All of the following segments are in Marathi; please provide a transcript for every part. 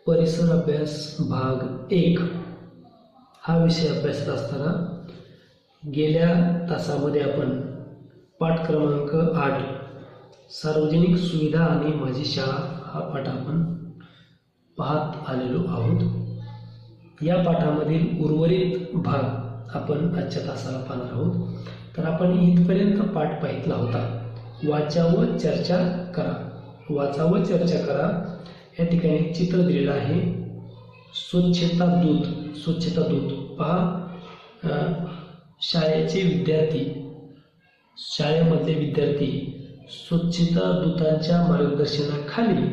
परिसर अभ्यास भाग 1 हा विषय अभ्यासत असताना गेल्या तासामध्ये आपण पाठ क्रमांक 8 सार्वजनिक सुविधा आणि माझी शाळा हा पाठ आपण पाहत आलेलो आहोत। या पाठामधील उर्वरित भाग आपण आजच्या तासाला पाहणार आहोत। तर आपण इथपर्यंत पाठ पाहितला होता। वाचा व चर्चा करा। वाचा व चर्चा करा या ठिकाणी एक चित्र दिलेलं आहे। स्वच्छता दूत, स्वच्छता दूत पहा, शाळेचे विद्यार्थी, शाळेमधले विद्यार्थी स्वच्छता दूतांच्या मार्गदर्शनाखाली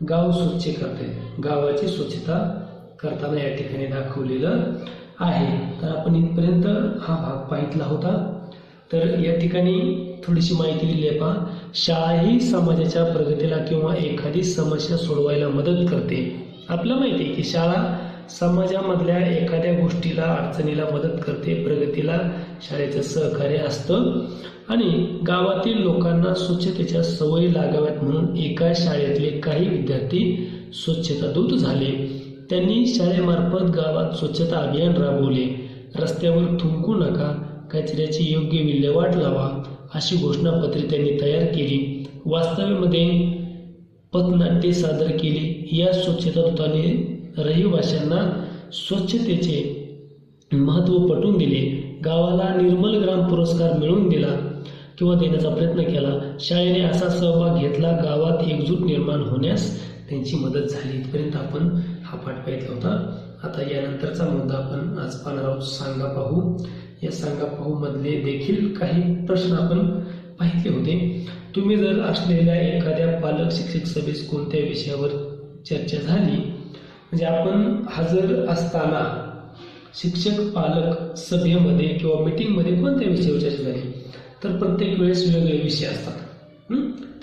गाव स्वच्छ करतात। गावाची स्वच्छता करताना या ठिकाणी दाखवलेलं आहे। तर आपण इथपर्यंत हा भाग पाहितला होता। तर या ठिकाणी थोडीशी माहिती दिली आहे पहा। शाळा ही समाजाच्या प्रगतीला किंवा एखादी समस्या सोडवायला मदत करते। आपल्याला माहिती आहे की शाळा समाजामधल्या एखाद्या गोष्टीला, अडचणीला मदत करते, प्रगतीला शाळेचं सहकार्य असतं। आणि गावातील लोकांना स्वच्छतेच्या सवयी लागाव्यात म्हणून एका शाळेतले काही विद्यार्थी स्वच्छता दूत झाले। त्यांनी शाळेमार्फत गावात स्वच्छता अभियान राबवले। रस्त्यावर थुंकू नका, कचऱ्याची योग्य विल्हेवाट लावा अशी घोषणापत्रे त्यांनी तयार केली। वास्तव्यामध्ये पथनाट्ये सादर केली। या स्वच्छता दूतांनी रहिवाशांना स्वच्छतेचे महत्त्व पटवून दिले। गावाला निर्मल ग्राम पुरस्कार मिळवून दिला किंवा देण्याचा प्रयत्न केला। शाळेने असा सहभाग घेतला, गावात एकजूट निर्माण होण्यास त्यांची मदत झाली। इथपर्यंत आपण हा पाठ पाहितला होता। आता यानंतरचा मुद्दा आपण आज पाहणार आहोत, सांगा पाहू। या सांगा पाहू मधले देखील काही प्रश्न आपण पाहितले होते। तुम्ही जर असलेल्या एखाद्या पालक शिक्षक सभेस कोणत्या विषयावर चर्चा झाली, म्हणजे आपण हजर असताना शिक्षक पालक सभेमध्ये किंवा मीटिंगमध्ये कोणत्या विषयावर चर्चा झाली, तर प्रत्येक वेळेस वेगळे विषय असतात।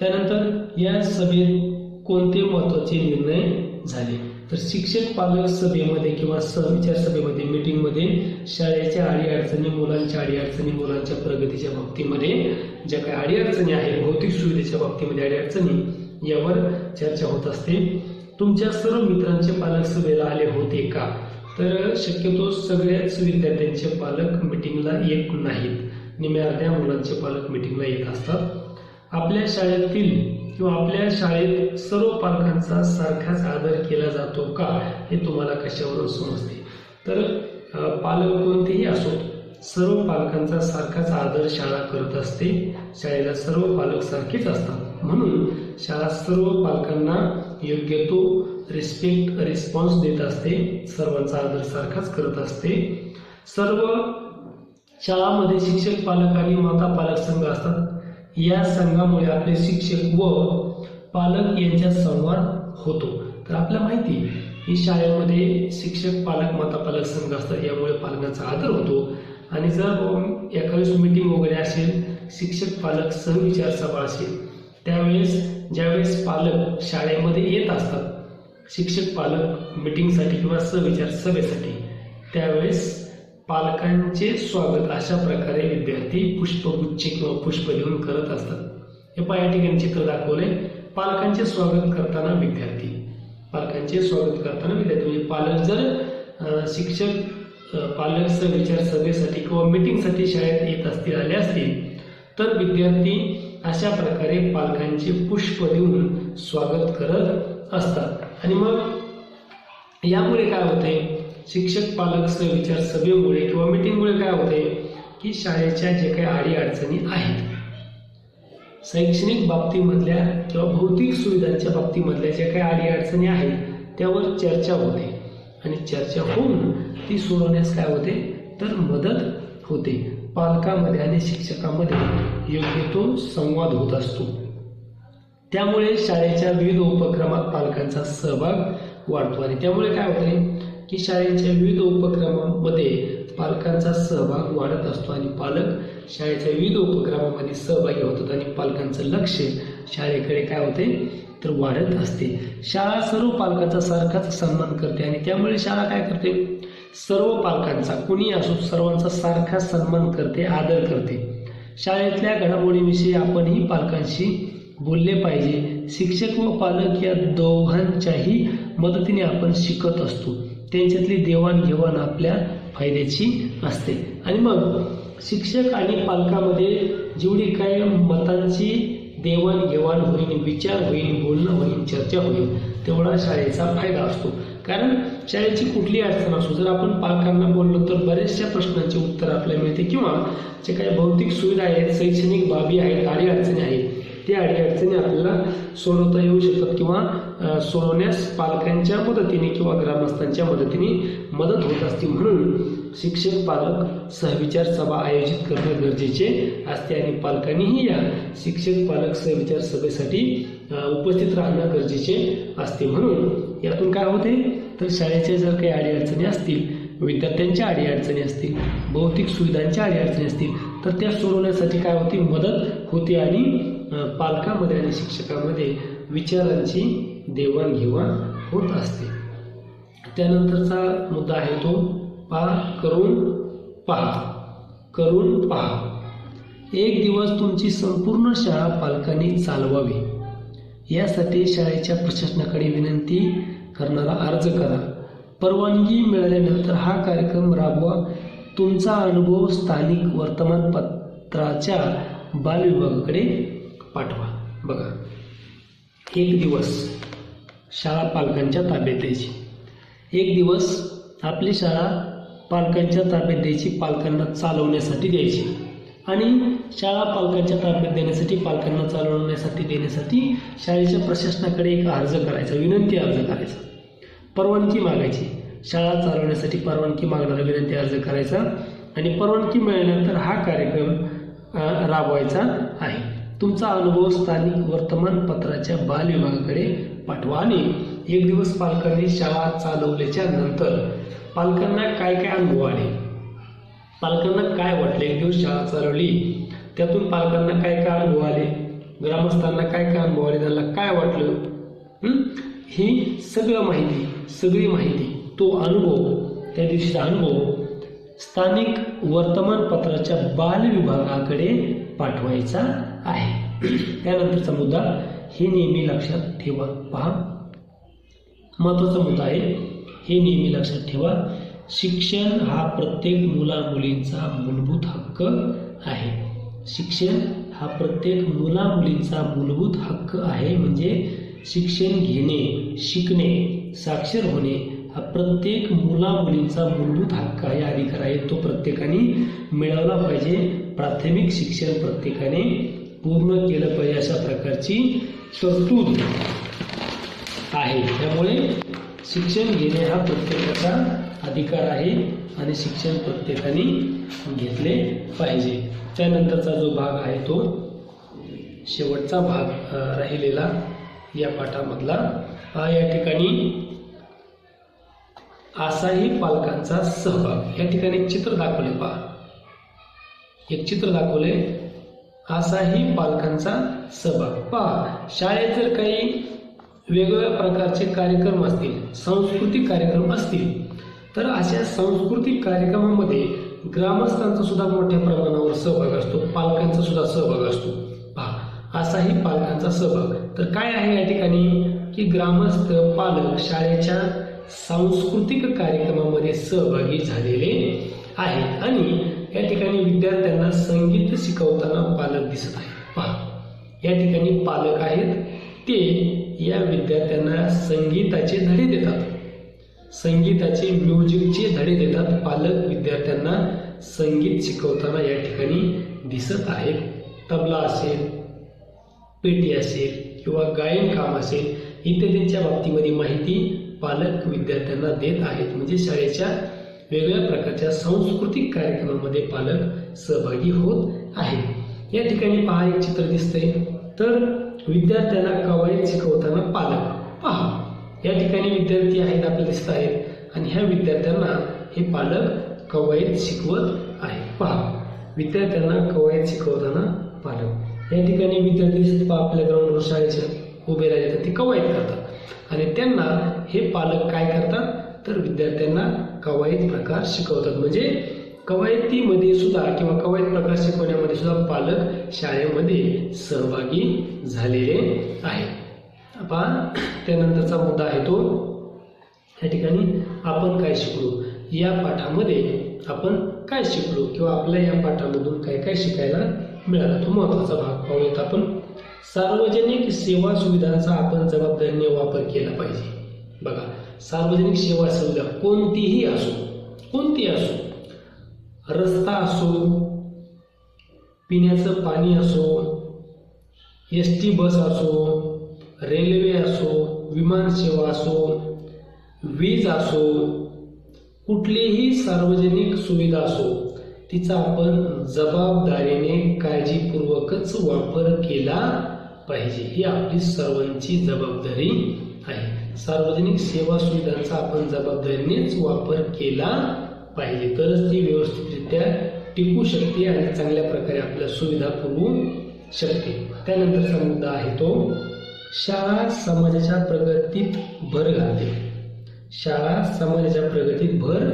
त्यानंतर या सभेत कोणते महत्त्वाचे निर्णय झाले, तर शिक्षक पालक सभेमध्ये किंवा सहविचार सभेमध्ये, मीटिंगमध्ये शाळेच्या अडीअडचणी, मुलांच्या अडीअडचणी, मुलांच्या प्रगतीच्या बाबतीमध्ये ज्या काही अडीअडचणी आहेत, भौतिक सुविधेच्या बाबतीमध्ये अडीअडचणी, यावर चर्चा होत असते। तुमच्या सर्व मित्रांचे पालक सभेला आले होते का, तर शक्यतो सगळ्याच विद्यार्थ्यांचे पालक मीटिंगला येत नाहीत। निम्या अर्ध्या मुलांचे पालक मीटिंगला येत असतात। आपल्या शाळेतील किंवा आपल्या शाळेत सर्व पालकांचा सारखाच आदर केला जातो का, हे तुम्हाला कशावरून समजते, तर पालक कोणतेही असोत, सर्व पालकांचा सारखाच आदर शाळा करत असते। शाळेला सर्व पालक सारखेच असतात, म्हणून शाळा सर्व पालकांना योग्य तो रिस्पॉन्स देत असते, सर्वांचा आदर सारखाच करत असते। सर्व शाळांमध्ये शिक्षक पालक आणि माता पालक संघ असतात। या संघामुळे आपले शिक्षक व पालक यांच्यात संवाद होतो। तर आपल्याला माहिती आहे की शाळेमध्ये शिक्षक पालक माता पालक संघ असतात, यामुळे पालकांचा आदर होतो। आणि जर एखादी मीटिंग वगैरे असेल, शिक्षक पालक सहविचार सभा असेल, त्यावेळेस ज्यावेळेस पालक शाळेमध्ये येत असतात, शिक्षक पालक मीटिंगसाठी किंवा सहविचार सभेसाठी, त्यावेळेस पालकांचे स्वागत अशा प्रकारे विद्यार्थी पुष्पगुच्छ किंवा पुष्प देऊन करत असतात। हे पहा, या ठिकाणी चित्र दाखवले। पालकांचे स्वागत करताना विद्यार्थी, पालकांचे स्वागत करताना विद्यार्थी, म्हणजे पालक जर शिक्षक पालक सहविचार सभेसाठी किंवा मीटिंगसाठी शाळेत येत असतील, आले असतील, तर विद्यार्थी अशा प्रकारे पालकांचे पुष्प देऊन स्वागत करत असतात। आणि मग यामुळे काय होते, शिक्षक पालक सहविचार सभेमुळे किंवा मीटिंगमुळे काय होते की शाळेच्या जे काही अडीअडचणी आहेत, शैक्षणिक बाबतीमधल्या किंवा भौतिक सुविधांच्या बाबतीमधल्या ज्या काही अडीअडचणी आहेत, त्यावर चर्चा होते। आणि चर्चा होऊन ती सोडवण्यास काय होते, तर मदत होते। पालकांमध्ये आणि शिक्षकांमध्ये योग्य तो संवाद होत असतो। त्यामुळे शाळेच्या विविध उपक्रमात पालकांचा सहभाग वाढतो। आणि त्यामुळे काय होते की शाळेच्या विविध उपक्रमांमध्ये पालकांचा सहभाग वाढत असतो आणि पालक शाळेच्या विविध उपक्रमांमध्ये सहभागी होतात आणि पालकांचं लक्ष शाळेकडे काय होते, तर वाढत असते। शाळा सर्व पालकांचा सारखाच सन्मान करते आणि त्यामुळे शाळा काय करते, सर्व पालकांचा, कुणी असो, सर्वांचा सारखा सन्मान करते, आदर करते। शाळेतल्या घडामोडींविषयी आपणही पालकांशी बोलले पाहिजे। शिक्षक व पालक या दोघांच्याही मदतीने आपण शिकत असतो. त्यांच्यातली देवाणघेवाण आपल्या फायद्याची असते. आणि मग शिक्षक आणि पालकामध्ये जेवढी काय मतांची देवाणघेवाण होईल, विचार होईल, बोलणं होईल, चर्चा होईल, तेवढा शाळेचा फायदा असतो. कारण शाळेची कुठली अडचण असो, जर आपण पालकांना बोललो तर बऱ्याचशा प्रश्नांचे उत्तर आपल्याला मिळते, किंवा जे काही भौतिक सुविधा आहेत, शैक्षणिक बाबी आहेत, अडीअडचणी आहेत, त्या अडीअडचणी आपल्याला सोडवता येऊ शकतात, किंवा सोडवण्यास पालकांच्या मदतीने किंवा ग्रामस्थांच्या मदतीने मदत होत असते. म्हणून शिक्षक पालक सहविचार सभा आयोजित करणे गरजेचे असते आणि पालकांनीही या शिक्षक पालक सहविचार सभेसाठी उपस्थित राहणं गरजेचे असते. म्हणून यातून काय होते तर शाळेच्या जर काही अडीअडचणी असतील, विद्यार्थ्यांच्या अडीअडचणी असतील, भौतिक सुविधांच्या अडीअडचणी असतील, तर त्या सोडवण्यासाठी काय होते, मदत होते आणि पालकांमध्ये आणि शिक्षकांमध्ये विचारांची देवाणघेवाण होत असते. त्यानंतरचा मुद्दा आहे तो करून पहा. एक दिवस तुमची संपूर्ण शाळा पालकांनी चालवावी, यासाठी शाळेच्या प्रशासनाकडे विनंती करणारा अर्ज करा. परवानगी मिळाल्यानंतर हा कार्यक्रम राबवा. तुमचा अनुभव स्थानिक वर्तमानपत्राच्या बालविभागाकडे पाठवा. बघा, एक दिवस शाळा पालकांच्या ताब्यात द्यायची. एक दिवस आपली शाळा पालकांच्या ताब्यात द्यायची, पालकांना चालवण्यासाठी द्यायची. आणि शाळा पालकांच्या ताब्यात देण्यासाठी, पालकांना चालवण्यासाठी देण्यासाठी शाळेच्या प्रशासनाकडे एक अर्ज करायचा, विनंती अर्ज करायचा, परवानगी मागायची. शाळा चालवण्यासाठी परवानगी मागणारा विनंती अर्ज करायचा आणि परवानगी मिळाल्यानंतर हा कार्यक्रम राबवायचा आहे. तुमचा अनुभव स्थानिक वर्तमानपत्राच्या बालविभागाकडे पाठवा. आणि एक दिवस पालकांनी शाळा चालवल्याच्या नंतर पालकांना काय काय अनुभव आले, पालकांना काय वाटले, एक दिवस शाळा चालवली त्यातून पालकांना काय काय अनुभव आले, ग्रामस्थांना काय काय अनुभव आले, त्यांना काय वाटलं, ही सगळी माहिती तो अनुभव, त्या दिवशीचा अनुभव स्थानिक वर्तमानपत्राच्या बालविभागाकडे पाठवायचा आहे. त्यानंतरचा मुद्दा, हे नेहमी लक्षात ठेवा. पहा, महत्त्वाचा मुद्दा आहे, हे नेहमी लक्षात ठेवा. शिक्षण हा प्रत्येक मुलामुलींचा मूलभूत हक्क आहे. शिक्षण हा प्रत्येक मुलामुलींचा मूलभूत हक्क आहे. म्हणजे शिक्षण घेणे, शिकणे, साक्षर होणे हा प्रत्येक मुलामुलींचा मूलभूत हक्क आहे, अधिकार आहे. तो प्रत्येकाने मिळवला पाहिजे. प्राथमिक शिक्षण प्रत्येकाने पूर्ण केलं पाहिजे, अशा प्रकारची तरतूद आहे. त्यामुळे शिक्षण घेणे हा प्रत्येकाचा अधिकार आहे आणि शिक्षण प्रत्येकाने घेतले पाहिजे. त्यानंतरचा जो भाग आहे तो शेवटचा भाग राहिलेला या पाठामधला. या ठिकाणी असाही पालकांचा सहभाग, या ठिकाणी एक चित्र दाखवले. पहा, एक चित्र दाखवले, असाही पालकांचा सहभाग. पहा, शाळेत जर काही वेगवेगळ्या प्रकारचे कार्यक्रम असतील, सांस्कृतिक कार्यक्रम असतील, तर अशा सांस्कृतिक कार्यक्रमामध्ये ग्रामस्थांचा सुद्धा मोठ्या प्रमाणावर सहभाग असतो, पालकांचा सुद्धा सहभाग असतो. पहा, असाही पालकांचा सहभाग. तर काय आहे या ठिकाणी की ग्रामस्थ, पालक शाळेच्या सांस्कृतिक कार्यक्रमामध्ये सहभागी झालेले आहे आणि या ठिकाणी विद्यार्थ्यांना संगीत शिकवताना पालक दिसत आहेत. पहा, या ठिकाणी पालक आहेत, ते या विद्यार्थ्यांना संगीताचे धडे देतात, संगीताचे म्युझिकचे धडे देतात. पालक विद्यार्थ्यांना संगीत शिकवताना या ठिकाणी दिसत आहेत. तबला असेल, पेटी असेल किंवा गायन काम असेल इत्यादींच्या बाबतीमध्ये माहिती पालक विद्यार्थ्यांना देत आहेत. म्हणजे शाळेच्या वेगवेगळ्या प्रकारच्या सांस्कृतिक कार्यक्रमामध्ये पालक सहभागी होत आहेत. या ठिकाणी पहा, एक चित्र दिसतंय. तर विद्यार्थ्यांना कवायत शिकवताना पालक. पहा, या ठिकाणी विद्यार्थी आहेत, आपल्याला दिसत आहेत आणि ह्या विद्यार्थ्यांना हे पालक कवायत शिकवत आहेत. पहा, विद्यार्थ्यांना कवायत शिकवताना पालक. या ठिकाणी विद्यार्थी दिसत, पहा, आपल्या ग्राउंडवर शाळेच्या उभे राहिले तर ते कवायत करतात आणि त्यांना हे पालक काय करतात तर विद्यार्थ्यांना कवायत प्रकार शिकवतात. म्हणजे कवायतीमध्ये सुद्धा किंवा कवायत प्रकार शिकवण्यामध्ये सुद्धा पालक शाळेमध्ये सहभागी झालेले आहेत. त्यानंतरचा मुद्दा आहे तो या ठिकाणी आपण काय शिकलो, या पाठामध्ये आपण काय शिकलो किंवा आपल्या या पाठामधून काय काय शिकायला मिळालं, तो महत्त्वाचा भाग पाहूयात आपण. सार्वजनिक सेवा सुविधांचा आपण जबाबदारीने वापर केला पाहिजे. बघा, सार्वजनिक सेवा सुविधा कोणतीही असो, रस्ता असो, पिण्याचं पाणी असो, ST बस असो, रेल्वे असो, विमान सेवा असो, वीज असो, कुठलीही सार्वजनिक सुविधा असो, तिचा आपण जबाबदारीने काळजीपूर्वकच वापर केला पाहिजे. ही आपली सर्वांची जबाबदारी आहे. सार्वजनिक सेवा सुविधांचा आपण जबाबदारीनेच वापर केला पाहिजे, तरच ती व्यवस्थितरित्या टिकू शकते आणि चांगल्या प्रकारे आपल्या सुविधा पुरवू शकते. त्यानंतरचा मुद्दा आहे तो शाळा समाजाच्या प्रगतीत भर घालते. शाळा समाजाच्या प्रगतीत भर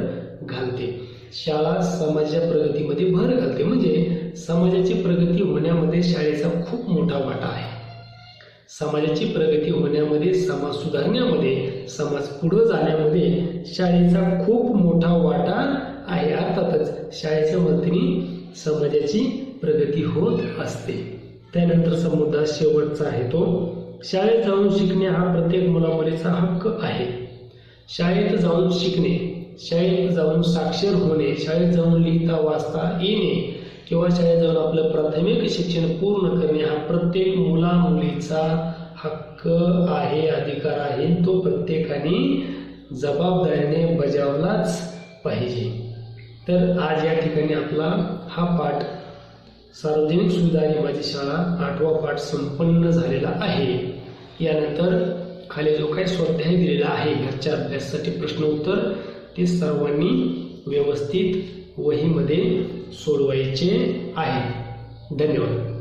घालते. शाळा समाजाच्या प्रगतीमध्ये भर घालते म्हणजे समाजाची प्रगती होण्यामध्ये शाळेचा खूप मोठा वाटा आहे. समाजाची प्रगती होण्यामध्ये, समाज सुधारण्यामध्ये, समाज पुढे जाण्यामध्ये शाळेचा खूप मोठा वाटा आहे. अर्थातच शाळेच्या मदतीने समाजाची प्रगती होत असते. त्यानंतरचा मुद्दा शेवटचा आहे तो शाळेत जाऊन शिकणे हा प्रत्येक मुलामुलीचा हक्क आहे. शाळेत जाऊन शिकणे, शाळेत जाऊन साक्षर होणे, शाळेत जाऊन लिहिता वाचता येणे किंवा शाळेत जाऊन आपलं प्राथमिक शिक्षण पूर्ण करणे हा प्रत्येक मुला मुलीचा हक्क आहे, अधिकार आहे. तो प्रत्येकाने जबाबदारीने बजावलाच पाहिजे. तर आज या ठिकाणी आपला हा पाठ सार्वजनिक सुविधा आणि माझी शाळा 8वा पाठ संपन्न झालेला आहे. यानंतर खाली जो काही स्वाध्याय दिलेला आहे घरच्या अभ्यासासाठी प्रश्न उत्तर ते सर्वांनी व्यवस्थित वहीमध्ये सोडवायचे आहे. धन्यवाद.